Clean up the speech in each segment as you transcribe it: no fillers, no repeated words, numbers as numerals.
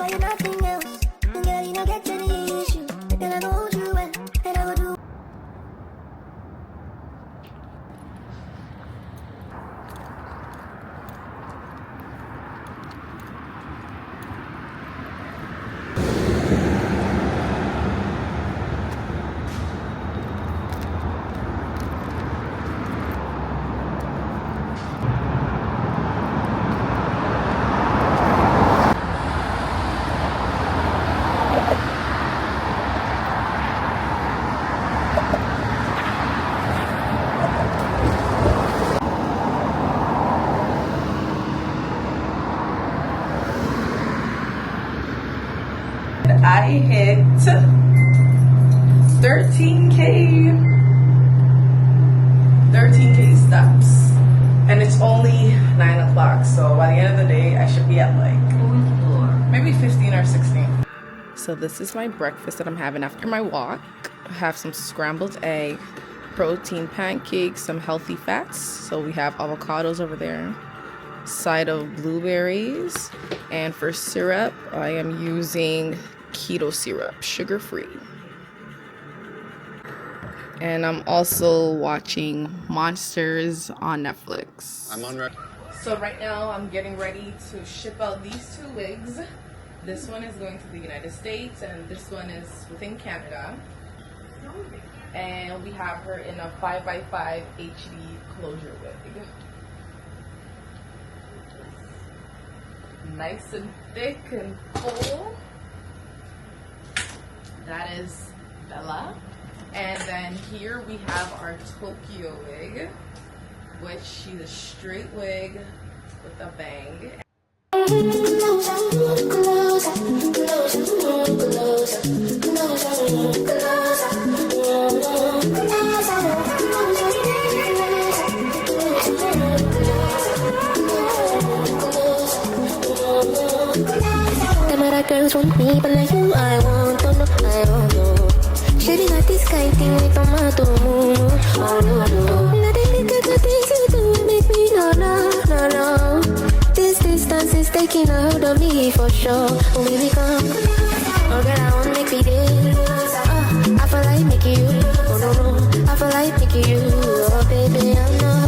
offer you nothing else. And girl, you don't get any issue. But then I go hold you well, and I go do. I hit 13k steps, and it's only 9 o'clock, so by the end of the day I should be at like maybe 15 or 16. So this is my breakfast that I'm having after my walk. I have some scrambled egg, protein pancakes, some healthy fats. So we have avocados over there, side of blueberries, and for syrup I am using keto syrup, sugar-free. And I'm also watching Monsters on Netflix. So right now I'm getting ready to ship out these 2 wigs. This one is going to the United States and this one is within Canada. And we have her in a 5x5 HD closure wig. Nice and thick and full. That is Bella. And then here we have our Tokyo wig, which she's a straight wig with a bang. Girls want me, but like you, I want to know, I don't know. Shady got this kind thing with tomato, oh no. Nothing good to things you do make me no. This distance is taking a hold of me for sure. Oh baby come, oh girl I want make me day. I feel like making you, oh no. I feel like making you, oh baby I know.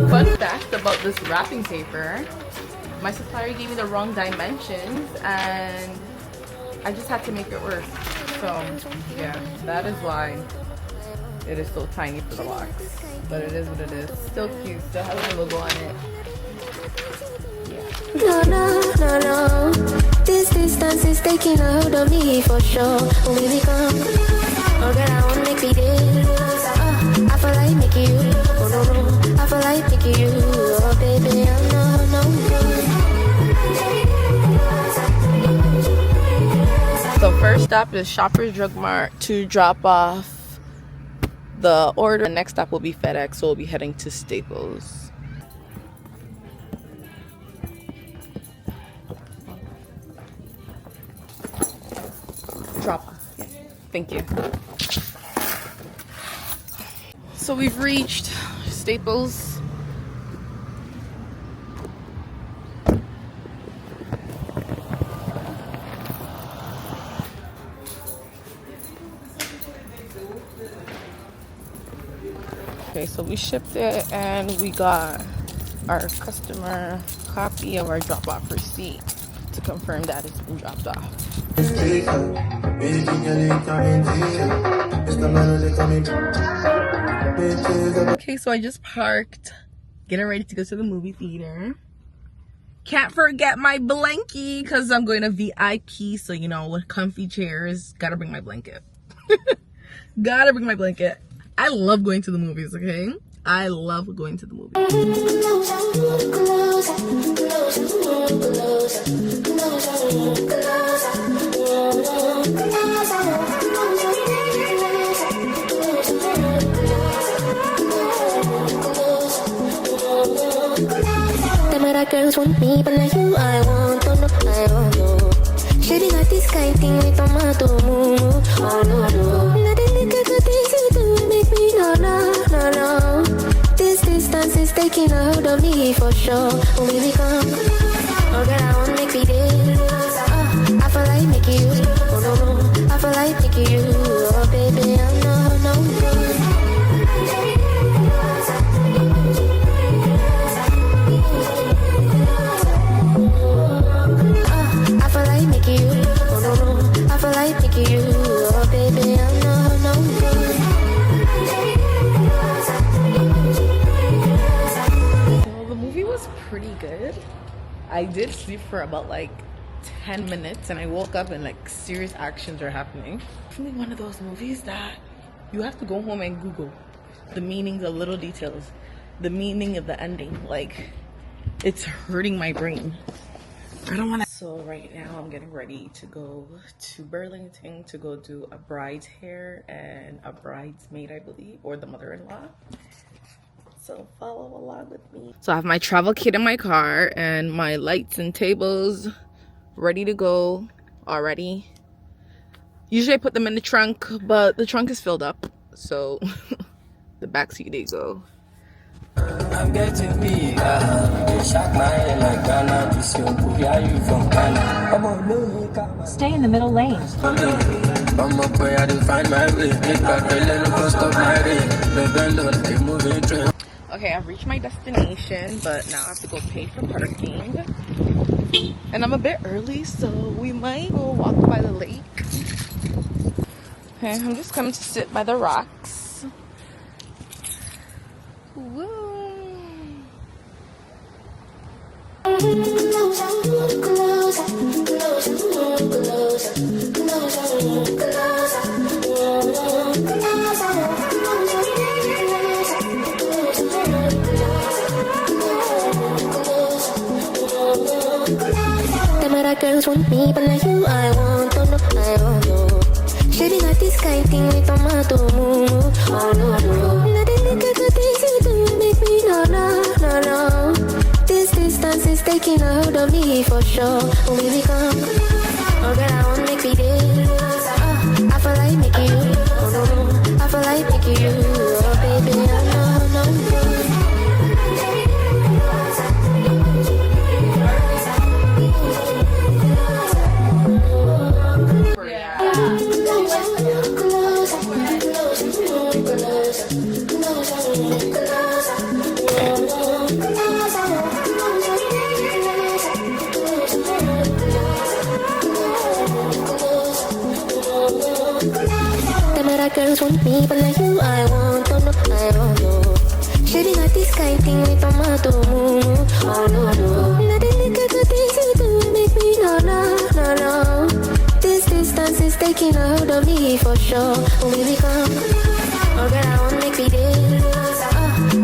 Fun fact about this wrapping paper, my supplier gave me the wrong dimensions and I just had to make it work. So yeah, that is why it is so tiny for the box. But it is what it is. Still cute, still has a logo on it. Yeah. No. This distance is taking a hold of me for sure. Oh baby come, oh girl I want make me day. I feel like making you, oh no. I feel like making you, oh baby I know. So first stop is Shoppers Drug Mart to drop off the order. The next stop will be FedEx, so we'll be heading to Staples. Drop off. Yeah. Thank you. So we've reached Staples. Okay, so we shipped it and we got our customer copy of our drop-off receipt to confirm that it's been dropped off. Okay, so I just parked, getting ready to go to the movie theater. Can't forget my blankie because I'm going to VIP, so you know, with comfy chairs, gotta bring my blanket. Gotta bring my blanket. I love going to the movies, okay? I love going to the movies. Girls want me, but like you, I want to know, I don't know. Shady got this kind thing with tomato, oh no. Nothing good to things you do make me no. taking a hold of me for sure. When we become, oh girl, I wanna make me dead. I feel like making you, oh no no, I feel like making you, oh baby, I know, no. I feel like making you, oh no no, I feel like making you, oh baby, I know, no. So the movie was pretty good. I did sleep for about like 10 minutes and I woke up and like serious actions are happening. Definitely one of those movies that you have to go home and Google the meanings of little details, the meaning of the ending. Like, it's hurting my brain. I don't want to. So right now I'm getting ready to go to Burlington to go do a bride's hair and a bridesmaid, I believe, or the mother-in-law. So follow along with me. So I have my travel kit in my car and my lights and tables ready to go already. Usually I put them in the trunk, but the trunk is filled up. So the back seat they go. I'm getting big, shot my head like Ghana. This young boy, are you from Ghana? Stay in the middle lane. I'm up where I find my way. Make back the little cost of my day. The bend on the moving train. Okay, I've reached my destination, but now I have to go pay for parking. And I'm a bit early, so we might go walk by the lake. Okay, I'm just coming to sit by the rocks. Woo! Them other girls want me, but like you, I want to know, I don't know. Shady got this kind thing with tomato, oh no no. Nothing look at the things you do make me no no no no. This distance is taking a hold of me for sure. When we become, oh girl, I wanna make me dead. I feel like making you, oh no no, I feel like making you, oh baby, I know, no. Girls want me, but like you, I want to know, I don't know. Shady got this kind thing with tomato, oh no no. Nothing look at the things you do make me no no no no. This distance is taking a hold of me for sure. When we become, oh girl, I wanna make me dead.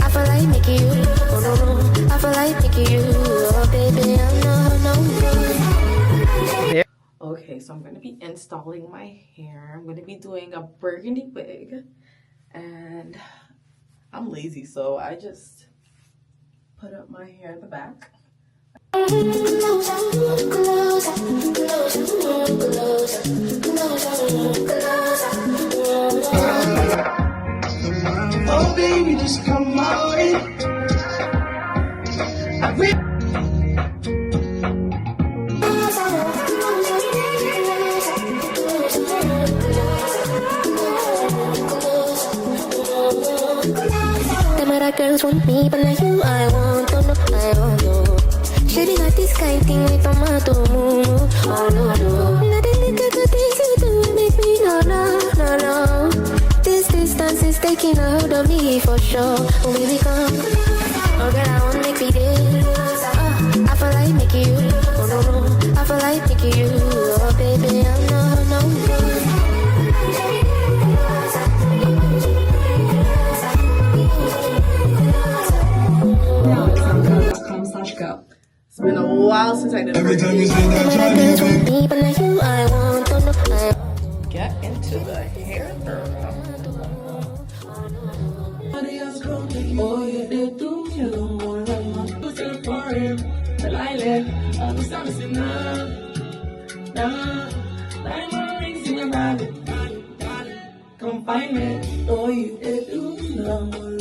I feel like making you, oh no no, I feel like making you, oh baby, I know, no. Okay, so I'm going to be installing my hair. I'm going to be doing a burgundy wig. And I'm lazy, so I just put up my hair in the back. Oh baby, just come my way. Girls want me, but like you, I want to know, I don't know. Shady got this kind thing with tomato, oh no no. Nothing look at the things you do make me no no no no. This distance is taking a hold of me for sure. When we become, oh girl, I wanna make me dead. I feel like making you, oh no no, I feel like making you, oh baby, I know, no. It's been a while since I did Every time you burgundy. say that, Me, but like you, I want to know, Get into the hair, girl. oh, you did do me a long more than my pussy for him. The island, I was starting to say, nah, like my rings in your body. Come find me, oh, you did do me a long more